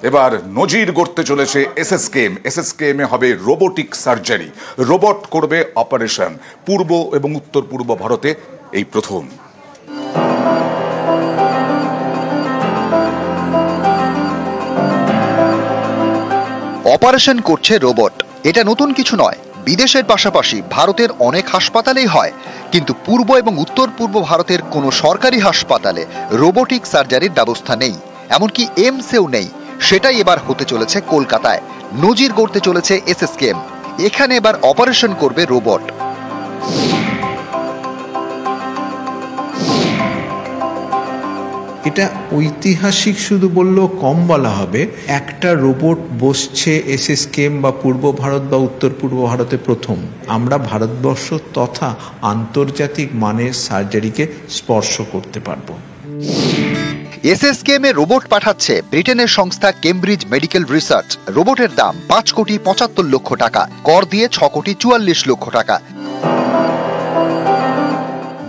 এবার নজির গড়তে চলেছে এসএসকেএমে হবে রোবোটিক সার্জারি। রোবট করবে অপারেশন। পূর্ব এবং উত্তর পূর্ব ভারতে এই প্রথম। অপারেশন করছে রোবট। এটা নতুন কিছু নয়, বিদেশের পাশাপাশি ভারতের অনেক হাসপাতালেই হয়, কিন্তু পূর্ব এবং উত্তর পূর্ব ভারতের কোনো সরকারি হাসপাতালে রোবোটিক সার্জারির ব্যবস্থা নেই, এমনকি এইমসেও নেই। সেটাই এবার হতে চলেছে কলকাতায়। নজির গড়তে চলেছে এসএসকেএম। এখানে এবার অপারেশন করবে রোবট। এটা ঐতিহাসিক শুধু বললেও কম বলা হবে। একটা রোবট বসছে এসএসকেএম বা পূর্ব ভারত বা উত্তর পূর্ব ভারতে প্রথম। আমরা ভারতবর্ষ তথা আন্তর্জাতিক মানের সার্জারিকে স্পর্শ করতে পারবো। এসএসকেএম এ রোবট পাঠাচ্ছে ব্রিটেনের সংস্থা কেমব্রিজ মেডিকেল রিসার্চ। রোবটের দাম 5,75,00,000 টাকা, কর দিয়ে 6,44,00,000 টাকা।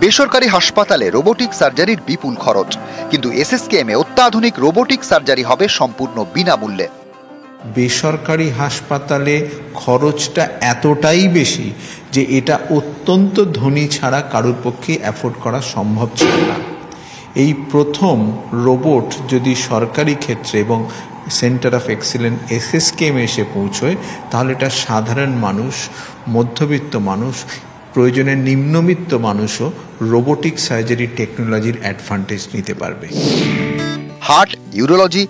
বেসরকারি হাসপাতালে রোবোটিক সার্জারির বিপুল খরচ, কিন্তু এসএসকেএম এ অত্যাধুনিক রোবোটিক সার্জারি হবে সম্পূর্ণ বিনামূল্যে। বেসরকারি হাসপাতালে খরচটা এতটাই বেশি যে এটা অত্যন্ত ধনী ছাড়া কারোর পক্ষে অ্যাফোর্ড করা সম্ভব ছিল না। এই প্রথম রোবট যদি সরকারি ক্ষেত্রে এবং সেন্টার অফ এক্সিলেন্স এসএসকেএম এসে পৌঁছয়, তাহলে এটা সাধারণ মানুষ, মধ্যবিত্ত মানুষ, প্রয়োজনে নিম্নবিত্ত মানুষও রোবোটিক সার্জারি টেকনোলজির অ্যাডভান্টেজ নিতে পারবে। হার্ট, ইউরোলজি,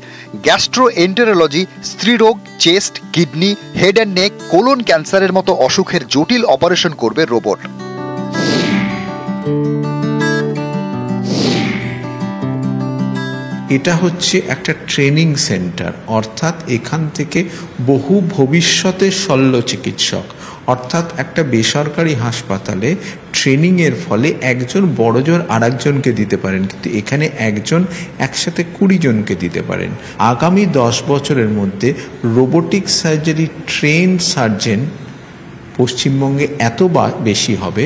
গ্যাস্ট্রোএন্টেরোলজি, স্ত্রীরোগ, chest, kidney, head and neck, colon ক্যান্সারের মতো অসুখের জটিল অপারেশন করবে রোবট। এটা হচ্ছে একটা ট্রেনিং সেন্টার, অর্থাৎ এখান থেকে বহু ভবিষ্যতের শল্য চিকিৎসক, অর্থাৎ একটা বেসরকারি হাসপাতালে ট্রেনিংয়ের ফলে একজন বড়জোর আর একজনকে দিতে পারেন, কিন্তু এখানে একজন একসাথে 20 জনকে দিতে পারেন। আগামী 10 বছরের মধ্যে রোবোটিক সার্জারি ট্রেন সার্জন পশ্চিমবঙ্গে এত বেশি হবে।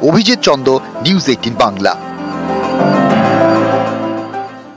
অভিজিৎ চন্দ, নিউজ 18 বাংলা।